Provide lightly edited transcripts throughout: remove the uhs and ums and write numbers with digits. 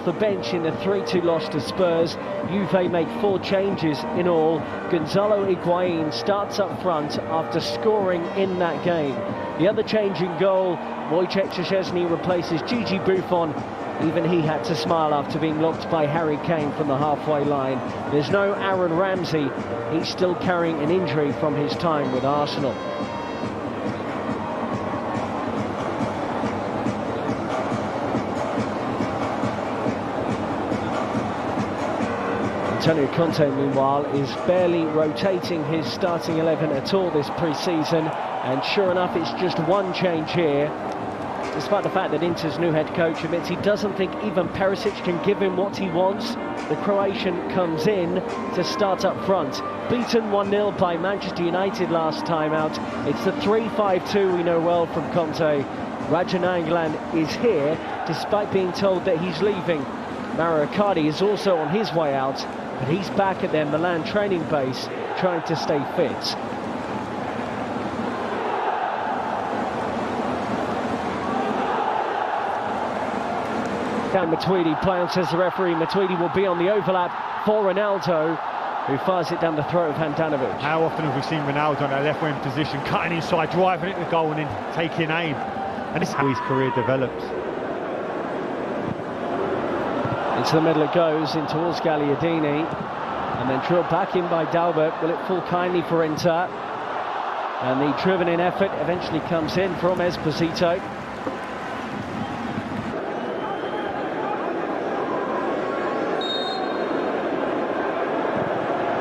the bench in the 3-2 loss to Spurs. Juve make 4 changes in all. Gonzalo Higuain starts up front after scoring in that game. The other change in goal, Wojciech Szczesny replaces Gigi Buffon. Even he had to smile after being blocked by Harry Kane from the halfway line. There's no Aaron Ramsey. He's still carrying an injury from his time with Arsenal. Antonio Conte, meanwhile, is barely rotating his starting 11 at all this pre-season, and sure enough, it's just one change here. Despite the fact that Inter's new head coach admits he doesn't think Ivan Perisic can give him what he wants, the Croatian comes in to start up front. Beaten 1-0 by Manchester United last time out. It's the 3-5-2 we know well from Conte. Raja Nainggolan is here, despite being told that he's leaving. Mauro Icardi is also on his way out, but he's back at their Milan training base, trying to stay fit. Matuidi playing, says the referee. Matuidi will be on the overlap for Ronaldo, who fires it down the throat of Handanovic. How often have we seen Ronaldo in that left wing position, cutting inside, driving it to goal and then taking aim? And this is how his career develops. Into the middle it goes, in towards Gagliardini, and then drilled back in by Dalbert. Will it fall kindly for Inter? And the driven in effort eventually comes in from Esposito.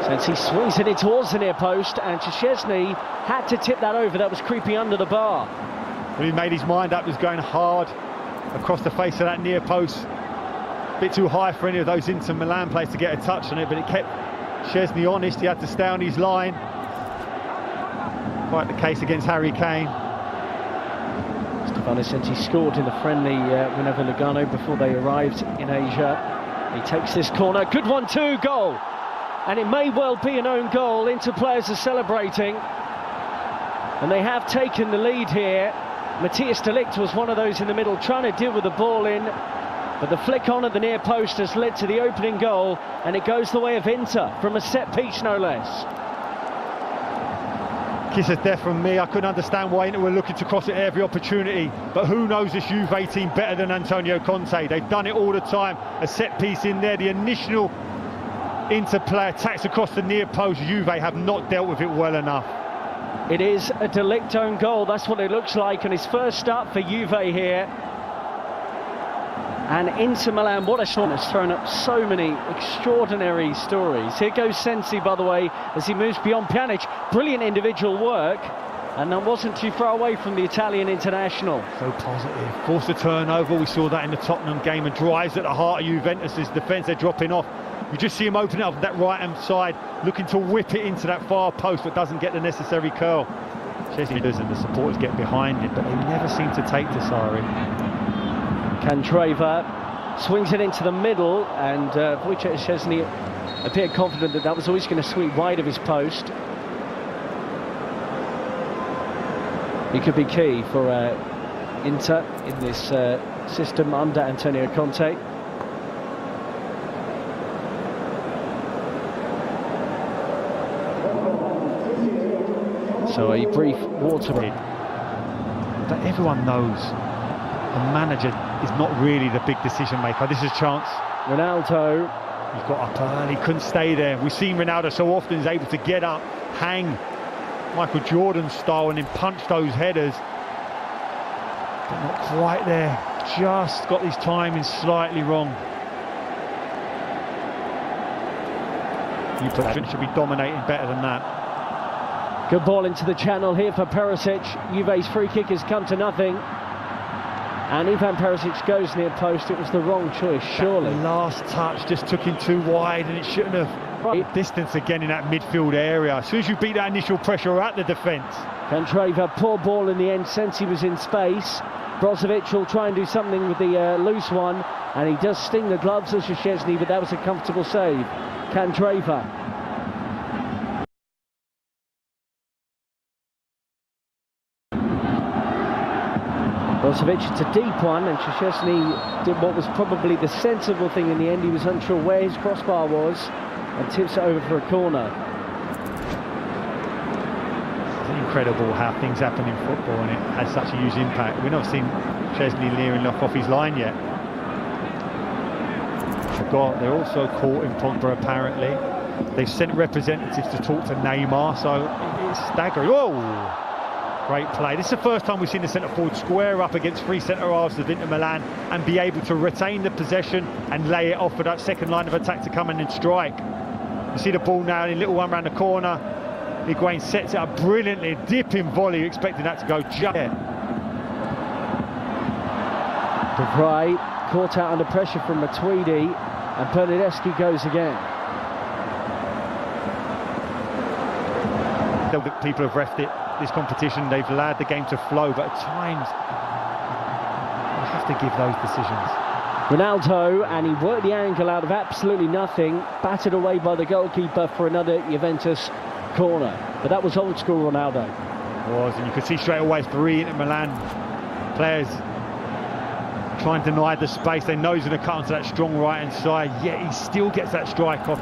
Since he swings it in towards the near post, and Szczesny had to tip that over. That was creeping under the bar. Well, he made his mind up, was going hard across the face of that near post. A bit too high for any of those Inter Milan players to get a touch on it, but it kept Szczesny honest. He had to stay on his line. Quite the case against Harry Kane. Stefano Sensi scored in the friendly win over Lugano before they arrived in Asia. He takes this corner, good one too, goal! And it may well be an own goal. Inter players are celebrating, and they have taken the lead here. Matthias de Ligt was one of those in the middle trying to deal with the ball in, but the flick on at the near post has led to the opening goal, and it goes the way of Inter from a set piece, no less. Kiss of death from me. I couldn't understand why Inter were looking to cross it at every opportunity, but who knows this Juve team better than Antonio Conte? They've done it all the time. A set piece in there, the initial interplay attacks across the near post. Juve have not dealt with it well enough. It is a De Ligt own goal. That's what it looks like, and his first start for Juve here. And Inter Milan, what a shot, has thrown up so many extraordinary stories. Here goes Sensi, by the way, as he moves beyond Pjanic. Brilliant individual work, and that wasn't too far away from the Italian international. So positive. Forced a turnover. We saw that in the Tottenham game, and drives at the heart of Juventus' defence. They're dropping off. You just see him opening up that right-hand side, looking to whip it into that far post, but doesn't get the necessary curl. Szczesny does, and the supporters get behind it, but they never seem to take to Sarri. Candreva swings it into the middle, and Wojciech Szczesny appeared confident that that was always going to sweep wide of his post. He could be key for Inter in this system under Antonio Conte. So a brief water break. But everyone knows the manager is not really the big decision maker. This is a chance. Ronaldo. He got up early, couldn't stay there. We've seen Ronaldo so often is able to get up, hang Michael Jordan style, and then punch those headers. But not quite there. Just got his timing slightly wrong. You put that, should be dominating better than that. Good ball into the channel here for Perisic. Juve's free kick has come to nothing. And Ivan Perisic goes near post. It was the wrong choice, surely. The last touch just took him too wide, and it shouldn't have. Right. Distance again in that midfield area. As soon as you beat that initial pressure at the defence. Candreva, poor ball in the end. Sensi was in space. Brozovic will try and do something with the loose one. And he does sting the gloves of Szczesny, but that was a comfortable save. Candreva. Brozovic, it's a deep one, and Szczesny did what was probably the sensible thing in the end. He was unsure where his crossbar was and tips it over for a corner. It's incredible how things happen in football, and it has such a huge impact. We've not seen Szczesny leering off his line yet. Forgot, they're also caught in Pogba apparently. They've sent representatives to talk to Neymar, so it's staggering. Whoa! Great play. This is the first time we've seen the centre-forward square up against three centre-halves of Inter Milan and be able to retain the possession and lay it off for that second line of attack to come in and strike. You see the ball now, a little one round the corner. Higuain sets it up brilliantly, dipping volley, expecting that to go just there. De Vrij caught out under pressure from Matuidi, and Bernardeschi goes again. People have refed it. This competition, they've allowed the game to flow, but at times you have to give those decisions. Ronaldo, and he worked the angle out of absolutely nothing, battered away by the goalkeeper for another Juventus corner. But that was old school Ronaldo. It was, and you could see straight away 3 Inter Milan players try and deny the space. They know he's going to cut onto that strong right-hand side, yet he still gets that strike off.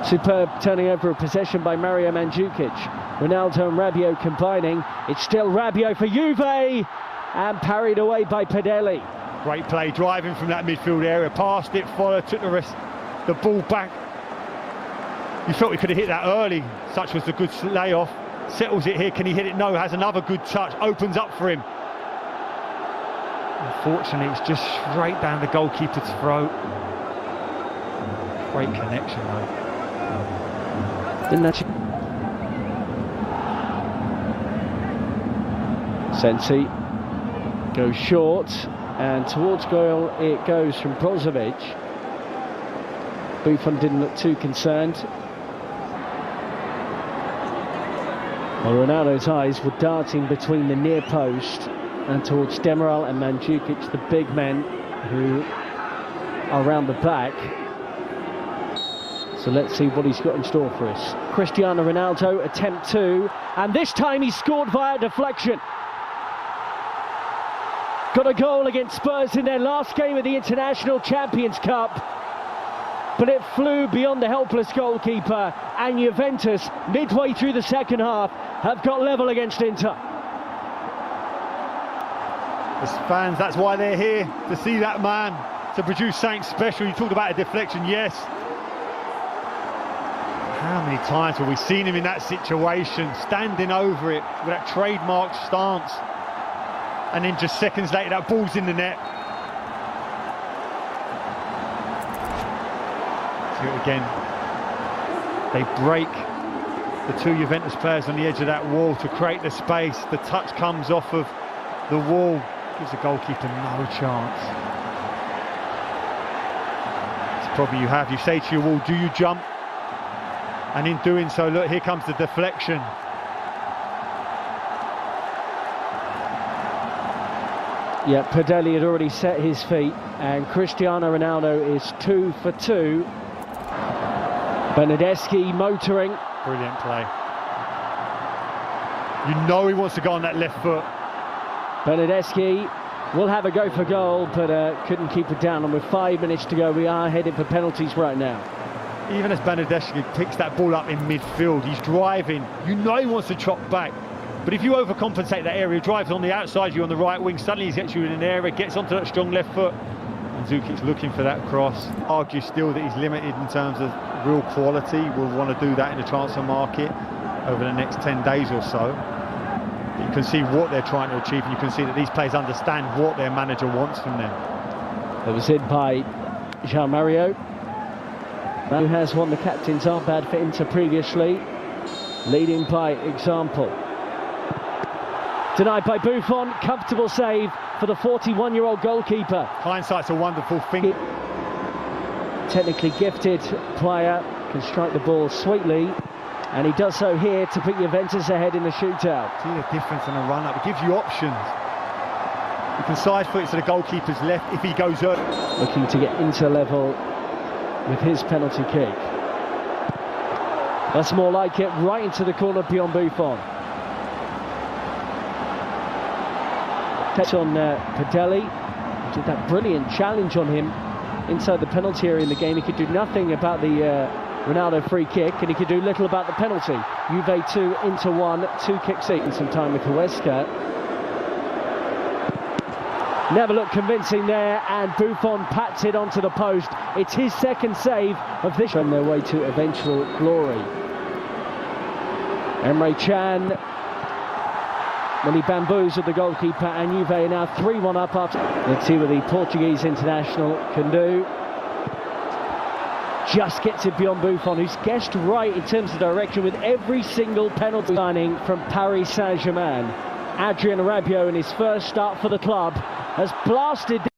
Superb turning over of possession by Mario Mandzukic. Ronaldo and Rabiot combining. It's still Rabiot for Juve, and parried away by Pedelli. Great play, driving from that midfield area, passed it, followed, took the ball back. You felt he could have hit that early. Such was the good layoff. Settles it here. Can he hit it? No. Has another good touch. Opens up for him. Unfortunately, it's just straight down the goalkeeper's throat. Great connection, though. Didn't actually. Sensi goes short, and towards goal it goes from Brozovic. Buffon didn't look too concerned. Well, Ronaldo's eyes were darting between the near post and towards Demiral and Mandzukic, the big men who are around the back. So let's see what he's got in store for us. Cristiano Ronaldo, attempt 2, and this time he scored via deflection. Got a goal against Spurs in their last game of the International Champions Cup, but it flew beyond the helpless goalkeeper, and Juventus, midway through the second half, have got level against Inter. As fans, that's why they're here, to see that man, to produce something special. You talked about a deflection, yes. How many times have we seen him in that situation, standing over it with that trademark stance, and then just seconds later that ball's in the net. See it again. They break the 2 Juventus players on the edge of that wall to create the space. The touch comes off of the wall, gives the goalkeeper no chance. It's a problem you have. You say to your wall, do you jump? And in doing so, look, here comes the deflection. Yeah, Pedelli had already set his feet, and Cristiano Ronaldo is 2 for 2. Bernardeschi motoring. Brilliant play. You know he wants to go on that left foot. Bernardeschi will have a go for goal, but couldn't keep it down. And with 5 minutes to go, we are heading for penalties right now. Even as Bernardeschi picks that ball up in midfield, he's driving. You know he wants to chop back. But if you overcompensate that area, drives on the outside, you on the right wing, suddenly he gets you in an area, gets onto that strong left foot. And Mandzukic looking for that cross. Argue still that he's limited in terms of real quality. We'll want to do that in the transfer market over the next 10 days or so. But you can see what they're trying to achieve, and you can see that these players understand what their manager wants from them. It was hit by João Mario, who has won the captain's armband for Inter previously, leading by example. Denied by Buffon, comfortable save for the 41-year-old goalkeeper. Hindsight's a wonderful thing. Technically gifted player, can strike the ball sweetly, and he does so here to put Juventus ahead in the shootout. See the difference in a run-up, it gives you options. You can side foot it to the goalkeeper's left if he goes early. Looking to get Inter level with his penalty kick. That's more like it, right into the corner beyond Buffon. That's on Padelli. Did that brilliant challenge on him inside the penalty area in the game. He could do nothing about the Ronaldo free kick, and he could do little about the penalty. Juve 2 into 1, 2 kicks eaten some time with Huesca. Never looked convincing there, and Buffon pats it onto the post. It's his second save of this on their way to eventual glory. Emre Can, when he bamboozled the goalkeeper, and Juve are now 3-1 up after. Let's see what the Portuguese international can do. Just gets it beyond Buffon, who's guessed right in terms of direction with every single penalty signing from Paris Saint-Germain. Adrien Rabiot, in his first start for the club, has blasted the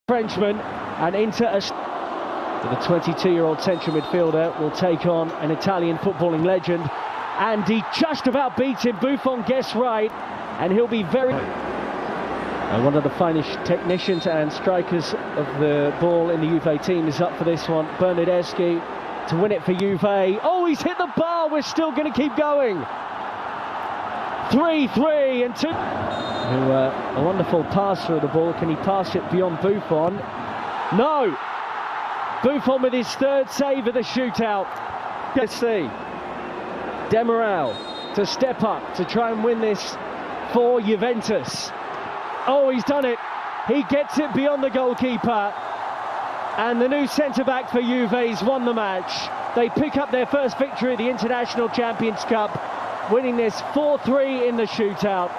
Frenchman and into a... The 22-year-old central midfielder will take on an Italian footballing legend, and he just about beats him. Buffon guessed right, and he'll be very... one of the finest technicians and strikers of the ball in the Juve team is up for this one. Bernardeschi to win it for Juve. Oh, he's hit the bar. We're still going to keep going. 3-3 and 2. A wonderful passer of the ball. Can he pass it beyond Buffon? No. Buffon with his third save of the shootout. Let's see. Demiral to step up to try and win this for Juventus. Oh, he's done it. He gets it beyond the goalkeeper. And the new centre-back for Juve's won the match. They pick up their first victory at the International Champions Cup, winning this 4-3 in the shootout.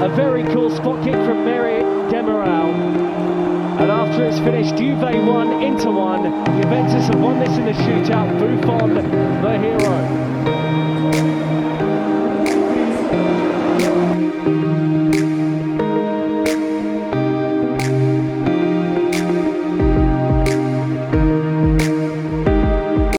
A very cool spot kick from Mary Demiral. And after it's finished, Juve 1 into 1. Juventus have won this in the shootout. Buffon, the hero.